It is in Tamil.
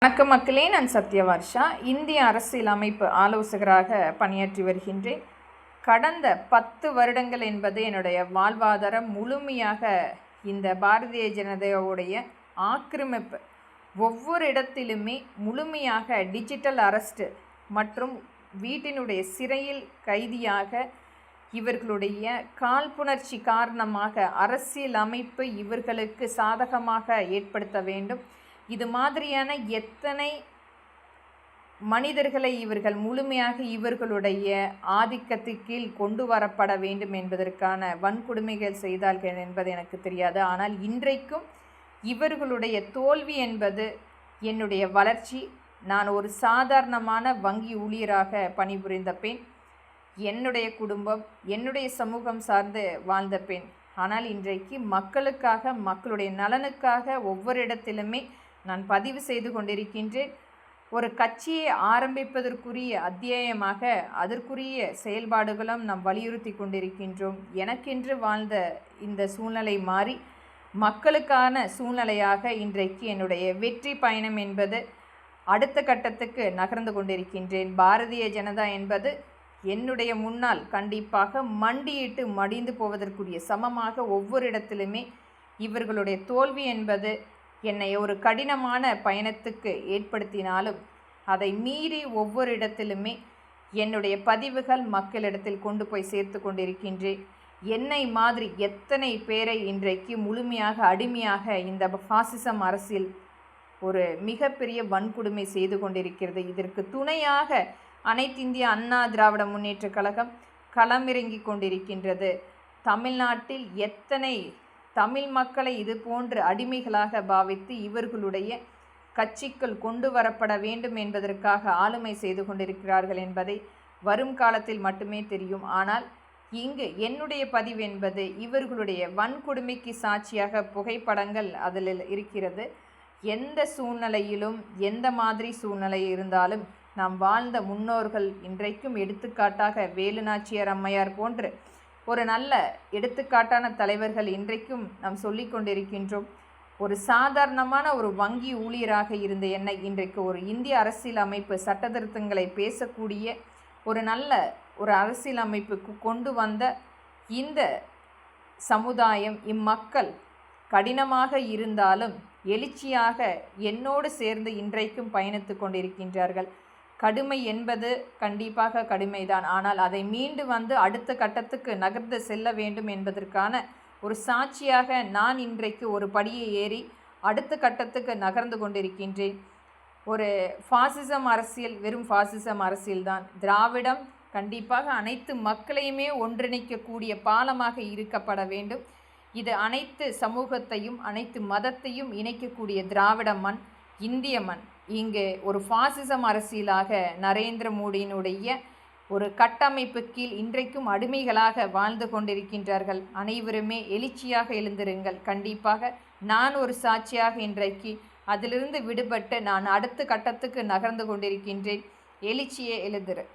வணக்கம் மக்களே, நான் சத்யவர்ஷா. இந்திய அரசியலமைப்பு ஆலோசகராக பணியாற்றி வருகின்றேன். கடந்த 10 வருடங்கள் என்பது என்னுடைய வாழ்வாதாரம் முழுமையாக இந்த பாரதிய ஜனதாவுடைய ஆக்கிரமிப்பு, ஒவ்வொரு இடத்திலுமே முழுமையாக டிஜிட்டல் அரெஸ்ட்டு மற்றும் வீட்டினுடைய சிறையில் கைதியாக இவர்களுடைய காழ்ப்புணர்ச்சி காரணமாக அரசியல் அமைப்பு இவர்களுக்கு சாதகமாக ஏற்படுத்த வேண்டும். இது மாதிரியான எத்தனை மனிதர்களை இவர்கள் முழுமையாக இவர்களுடைய ஆதிக்கத்தின் கீழ் கொண்டு வரப்பட வேண்டும் என்பதற்கான வன்கொடுமைகள் செய்தார்கள் என்பது எனக்கு தெரியாது. ஆனால் இன்றைக்கும் இவர்களுடைய தோல்வி என்பது என்னுடைய வளர்ச்சி. நான் ஒரு சாதாரணமான வங்கி ஊழியராக பணிபுரிந்த பெண், என்னுடைய குடும்பம், என்னுடைய சமூகம் சார்ந்து வாழ்ந்த பெண். ஆனால் இன்றைக்கு மக்களுக்காக, மக்களுடைய நலனுக்காக ஒவ்வொரு இடத்திலுமே நான் பதிவு செய்து கொண்டிருக்கின்றேன். ஒரு கட்சியை ஆரம்பிப்பதற்குரிய அத்தியாயமாக அதற்குரிய செயல்பாடுகளும் நாம் வலியுறுத்தி கொண்டிருக்கின்றோம். எனக்கென்று வாழ்ந்த இந்த சூழ்நிலை மாறி மக்களுக்கான சூழ்நிலையாக இன்றைக்கு என்னுடைய வெற்றி பயணம் என்பது அடுத்த கட்டத்துக்கு நகர்ந்து கொண்டிருக்கின்றேன். பாரதிய ஜனதா என்பது என்னுடைய முன்னால் கண்டிப்பாக மண்டியிட்டு மடிந்து போவதற்குரிய சமமாக ஒவ்வொரு இடத்திலுமே இவர்களுடைய தோல்வி என்பது என்னை ஒரு கடினமான பயணத்துக்கு ஏற்படுத்தினாலும் அதை மீறி ஒவ்வொரு இடத்திலுமே என்னுடைய பதிவுகள் மக்களிடத்தில் கொண்டு போய் சேர்த்து கொண்டிருக்கின்றேன். என்னை மாதிரி எத்தனை பேரை இன்றைக்கு முழுமையாக அடிமையாக இந்த பாசிசம் அரசியல் ஒரு மிகப்பெரிய வன்கொடுமை செய்து கொண்டிருக்கிறது. இதற்கு துணையாக அனைத்திந்திய அண்ணா திராவிட முன்னேற்ற கழகம் களமிறங்கி கொண்டிருக்கின்றது. தமிழ்நாட்டில் எத்தனை தமிழ் மக்களை இது போன்று அடிமைகளாக பாவித்து இவர்களுடைய கட்சிக்குள் கொண்டு வரப்பட வேண்டும் என்பதற்காக ஆளுமை செய்து கொண்டிருக்கிறார்கள் என்பதை வரும் காலத்தில் மட்டுமே தெரியும். ஆனால் இங்கு என்னுடைய பதிவு என்பது இவர்களுடைய வன்கொடுமைக்கு சாட்சியாக புகைப்படங்கள் அதில் இருக்கிறது. எந்த சூழ்நிலையிலும் எந்த மாதிரி சூழ்நிலை இருந்தாலும் நாம் வாழ்ந்த முன்னோர்கள் இன்றைக்கும் எடுத்துக்காட்டாக வேலுநாச்சியார் அம்மையார் போன்று ஒரு நல்ல எடுத்துக்காட்டான தலைவர்கள் இன்றைக்கும் நாம் சொல்லி கொண்டிருக்கின்றோம். ஒரு சாதாரணமான ஒரு வங்கி ஊழியராக இருந்த என்னை இன்றைக்கு ஒரு இந்திய அரசியல் அமைப்பு சட்ட திருத்தங்களை பேசக்கூடிய ஒரு நல்ல ஒரு அரசியல் அமைப்புக்கு கொண்டு வந்த இந்த சமுதாயம், இம்மக்கள் கடினமாக இருந்தாலும் எழுச்சியாக என்னோடு சேர்ந்து இன்றைக்கும் பயணித்து கொண்டிருக்கின்றார்கள். கடுமை என்பது கண்டிப்பாக கடுமைதான். ஆனால் அதை மீண்டு வந்து அடுத்த கட்டத்துக்கு நகர்ந்து செல்ல வேண்டும் என்பதற்கான ஒரு சாட்சியாக நான் இன்றைக்கு ஒரு படியை ஏறி அடுத்த கட்டத்துக்கு நகர்ந்து கொண்டிருக்கின்றேன். ஒரு பாசிசம் அரசியல் வெறும் பாசிசம் அரசியல்தான். திராவிடம் கண்டிப்பாக அனைத்து மக்களையுமே ஒன்றிணைக்கக்கூடிய பாலமாக இருக்கப்பட வேண்டும். இது அனைத்து சமூகத்தையும் அனைத்து மதத்தையும் இணைக்கக்கூடிய திராவிட மண், இந்திய மண். இங்கு ஒரு பாசிசம் அரசியலாக நரேந்திர மோடியினுடைய ஒரு கட்டமைப்பு கீழ் இன்றைக்கும் அடிமைகளாக வாழ்ந்து கொண்டிருக்கின்றார்கள். அனைவருமே எழுச்சியாக எழுந்திருங்கள். கண்டிப்பாக நான் ஒரு சாட்சியாக இன்றைக்கு அதிலிருந்து விடுபட்டு நான் அடுத்த கட்டத்துக்கு நகர்ந்து கொண்டிருக்கின்றேன். எழுச்சியே எழுந்திரு.